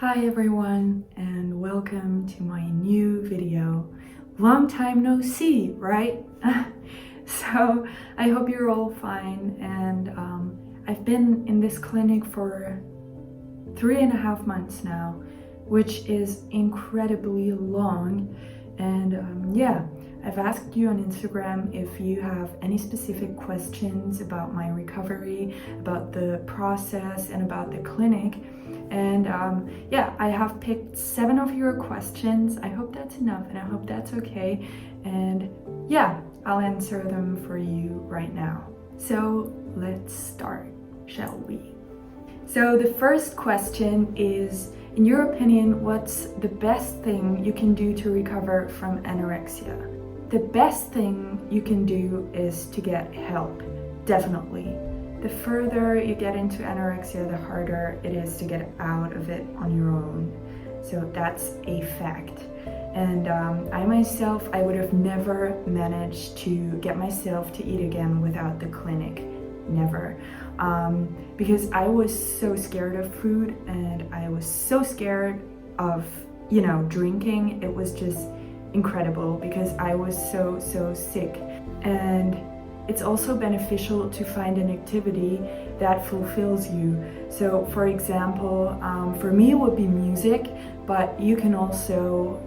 Hi everyone, and welcome to my new video. Long time no see, right? So I hope you're all fine, and I've been in this clinic for 3.5 months now, which is incredibly long. And yeah, I've asked you on Instagram if you have any specific questions about my recovery, about the process, and about the clinic. And yeah, I have picked 7 of your questions. I hope that's enough, and I hope that's okay. And yeah, I'll answer them for you right now. So let's start, shall we? So the first question is, in your opinion, what's the best thing you can do to recover from anorexia? The best thing you can do is to get help, definitely. The further you get into anorexia, the harder it is to get out of it on your own. So that's a fact. And I myself, I would have never managed to get myself to eat again without the clinic. Never. Because I was so scared of food, and I was so scared of, drinking. It was just incredible because I was so sick. And it's also beneficial to find an activity that fulfills you. So for example, for me it would be music, but you can also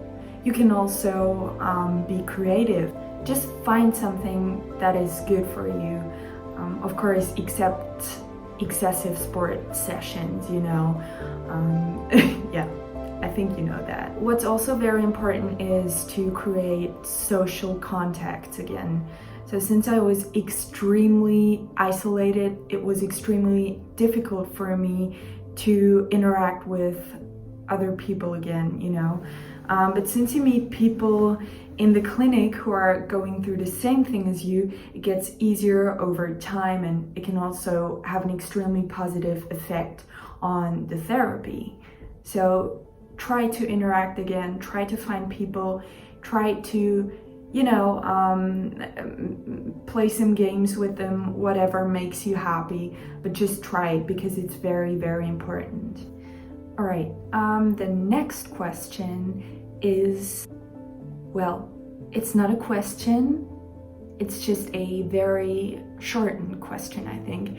be creative. Just find something that is good for you. Of course, except excessive sport sessions, yeah, I think you know that. What's also very important is to create social contacts again. So since I was extremely isolated, it was extremely difficult for me to interact with other people again, But since you meet people in the clinic who are going through the same thing as you, it gets easier over time, and it can also have an extremely positive effect on the therapy. So try to interact again, try to find people, try to play some games with them, whatever makes you happy, but just try it because it's very, very important. All right, the next question is, well, it's not a question, it's just a very shortened question, I think.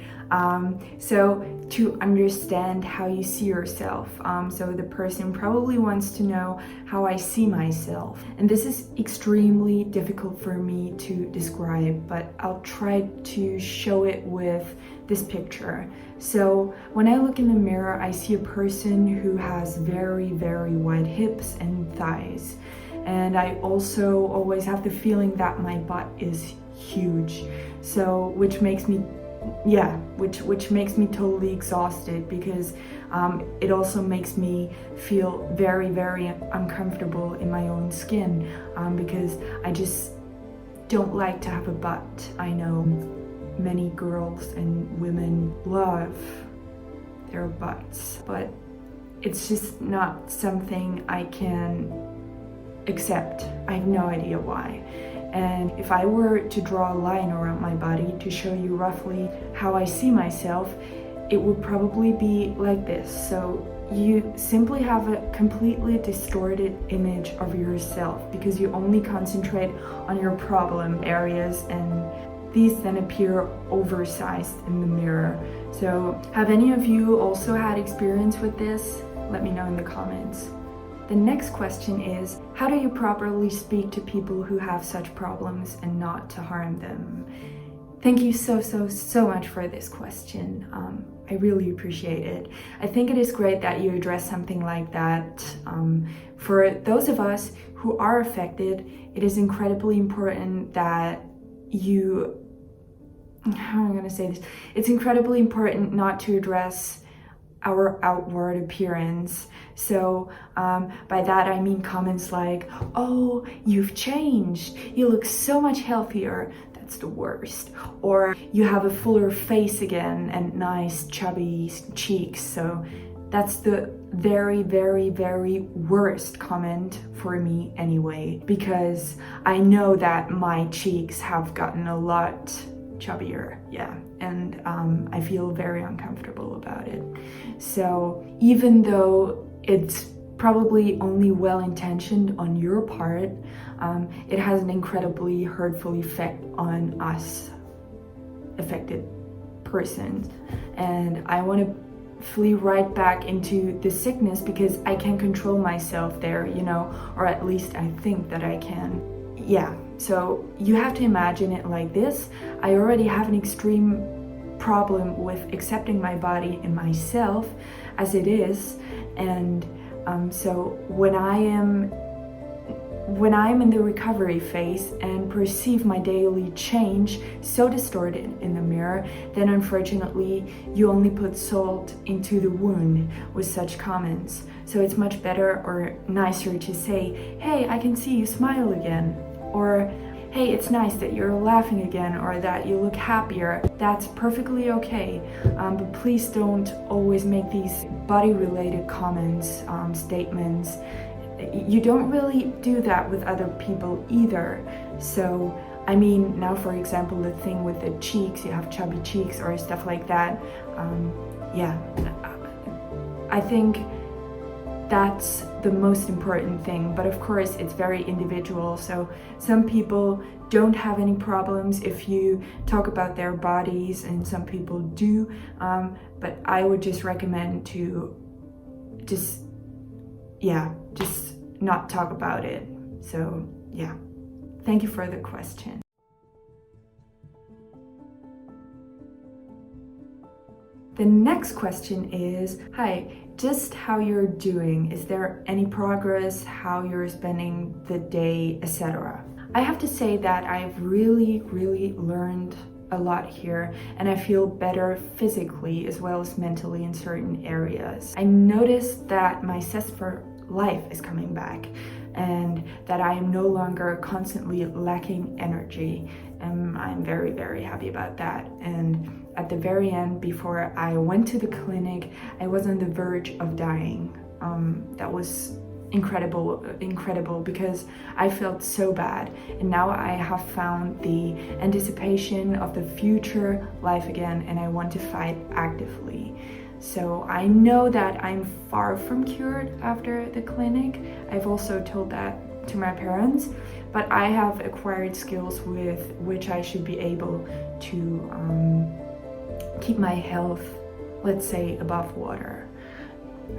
So to understand how you see yourself. So the person probably wants to know how I see myself. And this is extremely difficult for me to describe, but I'll try to show it with this picture. So when I look in the mirror, I see a person who has very, very wide hips and thighs. And I also always have the feeling that my butt is huge. So which makes me totally exhausted, because it also makes me feel very, very uncomfortable in my own skin, because I just don't like to have a butt. I know many girls and women love their butts, but it's just not something I can accept. I have no idea why. And if I were to draw a line around my body to show you roughly how I see myself, it would probably be like this. So you simply have a completely distorted image of yourself because you only concentrate on your problem areas, and these then appear oversized in the mirror. So have any of you also had experience with this? Let me know in the comments. The next question is, how do you properly speak to people who have such problems and not to harm them? Thank you so much for this question. I really appreciate it. I think it is great that you address something like that. For those of us who are affected, it is incredibly important that how am I going to say this? It's incredibly important not to address our outward appearance. So by that I mean comments like, "Oh, you've changed, you look so much healthier." That's the worst. Or, "You have a fuller face again and nice chubby cheeks." So that's the very, very, very worst comment for me anyway, because I know that my cheeks have gotten a lot chubbier, yeah, and I feel very uncomfortable about it. So even though it's probably only well-intentioned on your part. It has an incredibly hurtful effect on us affected persons, and I want to flee right back into the sickness because I can control myself there, you know, or at least I think that I can. Yeah, so you have to imagine it like this. I already have an extreme problem with accepting my body and myself as it is, and so when I'm in the recovery phase and perceive my daily change so distorted in the mirror, then unfortunately you only put salt into the wound with such comments. So it's much better or nicer to say, hey, I can see you smile again, or hey, it's nice that you're laughing again, or that you look happier. That's perfectly okay, but please don't always make these body-related comments, statements. You don't really do that with other people either. So, I mean, now for example, the thing with the cheeks, you have chubby cheeks or stuff like that. Yeah, I think that's the most important thing, but of course it's very individual. So some people don't have any problems if you talk about their bodies, and some people do, but I would just recommend to just not talk about it. So yeah, thank you for the question. The next question is, hi, just how you're doing. Is there any progress, how you're spending the day, etc. I have to say that I've really learned a lot here, and I feel better physically as well as mentally in certain areas. I noticed that my zest for life is coming back, and that I am no longer constantly lacking energy, and I'm very happy about that. And at the very end, before I went to the clinic, I was on the verge of dying. That was incredible because I felt so bad, and now I have found the anticipation of the future life again, and I want to fight actively. So I know that I'm far from cured after the clinic. I've also told that to my parents, but I have acquired skills with which I should be able to keep my health, let's say, above water.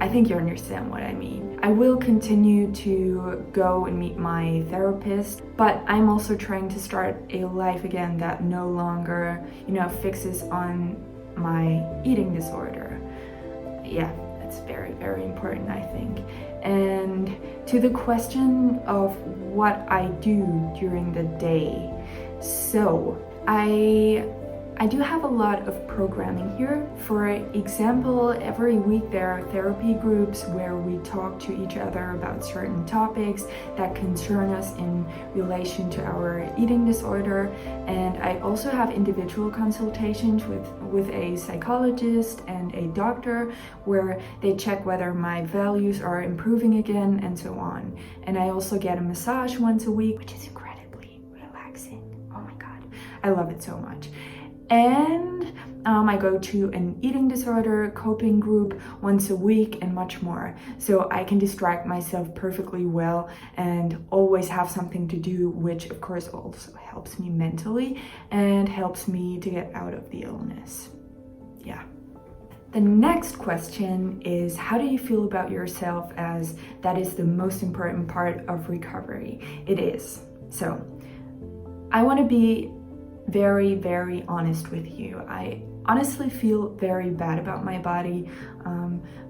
I think you understand what I mean. I will continue to go and meet my therapist, but I'm also trying to start a life again that no longer, fixes on my eating disorder. Yeah, that's very important, I think. And to the question of what I do during the day. So I do have a lot of programming here. For example, every week there are therapy groups where we talk to each other about certain topics that concern us in relation to our eating disorder. And I also have individual consultations with a psychologist and a doctor where they check whether my values are improving again and so on. And I also get a massage once a week, which is incredibly relaxing. Oh my God, I love it so much. And I go to an eating disorder coping group once a week and much more. So I can distract myself perfectly well and always have something to do, which of course also helps me mentally and helps me to get out of the illness. Yeah. The next question is, how do you feel about yourself, as that is the most important part of recovery? It is. So I want to be very honest with you. I honestly feel very bad about my body,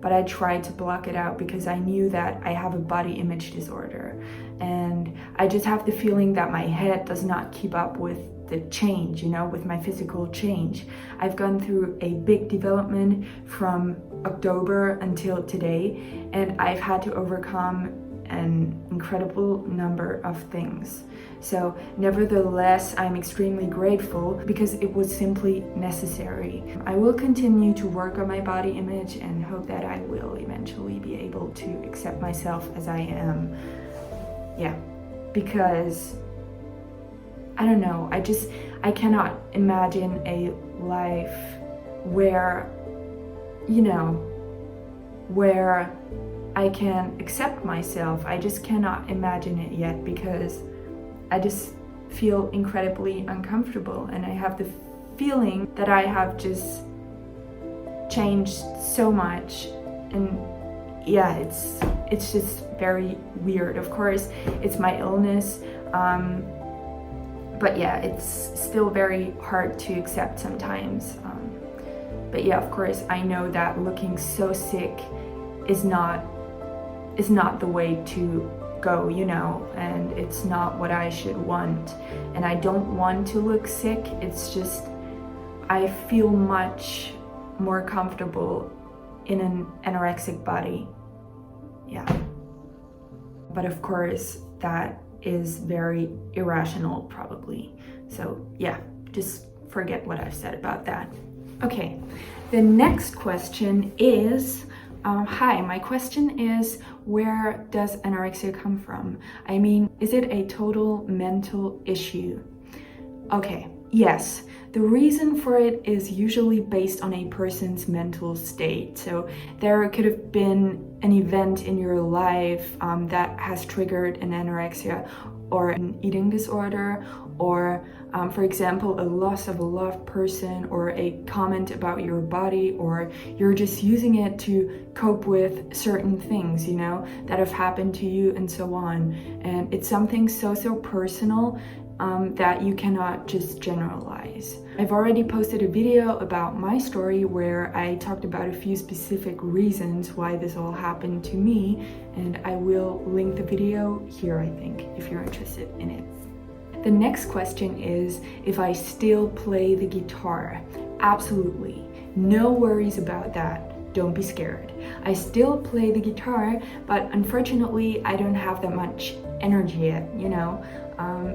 but I tried to block it out because I knew that I have a body image disorder, and I just have the feeling that my head does not keep up with the change, with my physical change. I've gone through a big development from October until today, and I've had to overcome an incredible number of things. So nevertheless, I'm extremely grateful because it was simply necessary. I will continue to work on my body image and hope that I will eventually be able to accept myself as I am. Yeah, because I don't know, I cannot imagine a life where, where I can accept myself. I just cannot imagine it yet because I just feel incredibly uncomfortable, and I have the feeling that I have just changed so much. And yeah, it's just very weird. Of course, it's my illness, but yeah, it's still very hard to accept sometimes. But yeah, of course, I know that looking so sick is not the way to go, you know, and it's not what I should want. And I don't want to look sick. It's just I feel much more comfortable in an anorexic body. Yeah. But of course, that is very irrational, probably. So yeah, just forget what I've said about that. Okay, the next question is, hi, my question is, where does anorexia come from? I mean, is it a total mental issue? Okay, yes. The reason for it is usually based on a person's mental state. So there could have been an event in your life that has triggered an anorexia or an eating disorder, or for example, a loss of a loved person, or a comment about your body, or you're just using it to cope with certain things, you know, that have happened to you, and so on. And it's something so personal that you cannot just generalize. I've already posted a video about my story where I talked about a few specific reasons why this all happened to me, and I will link the video here, I think, if you're interested in it. The next question is if I still play the guitar. Absolutely. No worries about that. Don't be scared. I still play the guitar, but unfortunately I don't have that much energy yet, you know,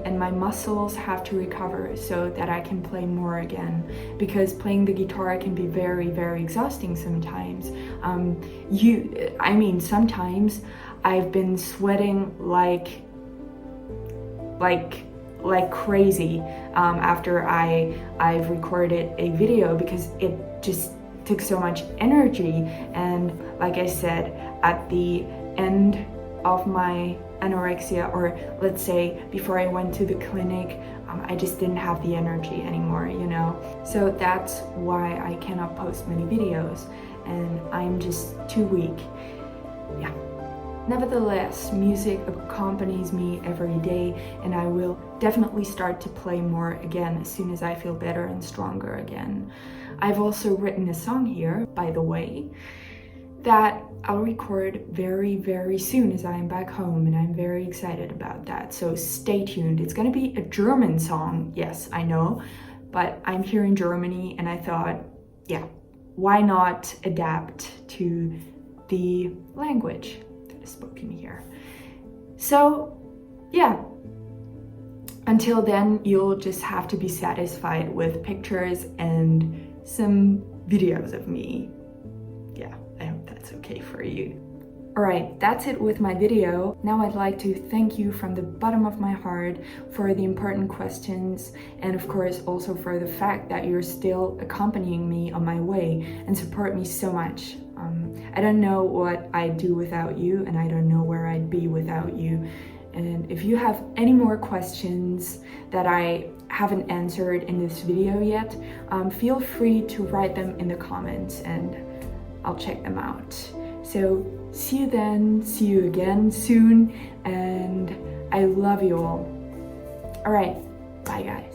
and my muscles have to recover so that I can play more again, because playing the guitar can be very exhausting sometimes. Sometimes I've been sweating like crazy after I've recorded a video, because it just took so much energy. And like I said, at the end of my anorexia, or let's say before I went to the clinic, I just didn't have the energy anymore, you know. So that's why I cannot post many videos, and I'm just too weak. Yeah. Nevertheless, music accompanies me every day, and I will definitely start to play more again as soon as I feel better and stronger again. I've also written a song here, by the way, that I'll record very soon as I'm back home, and I'm very excited about that. So stay tuned. It's gonna be a German song, yes, I know, but I'm here in Germany, and I thought, yeah, why not adapt to the language spoken here. So yeah, until then, you'll just have to be satisfied with pictures and some videos of me. Yeah, I hope that's okay for you. Alright, that's it with my video. Now I'd like to thank you from the bottom of my heart for the important questions, and of course also for the fact that you're still accompanying me on my way and support me so much. I don't know what I'd do without you, and I don't know where I'd be without you. And if you have any more questions that I haven't answered in this video yet, feel free to write them in the comments and I'll check them out. So see you then, see you again soon, and I love you all. Alright, bye guys.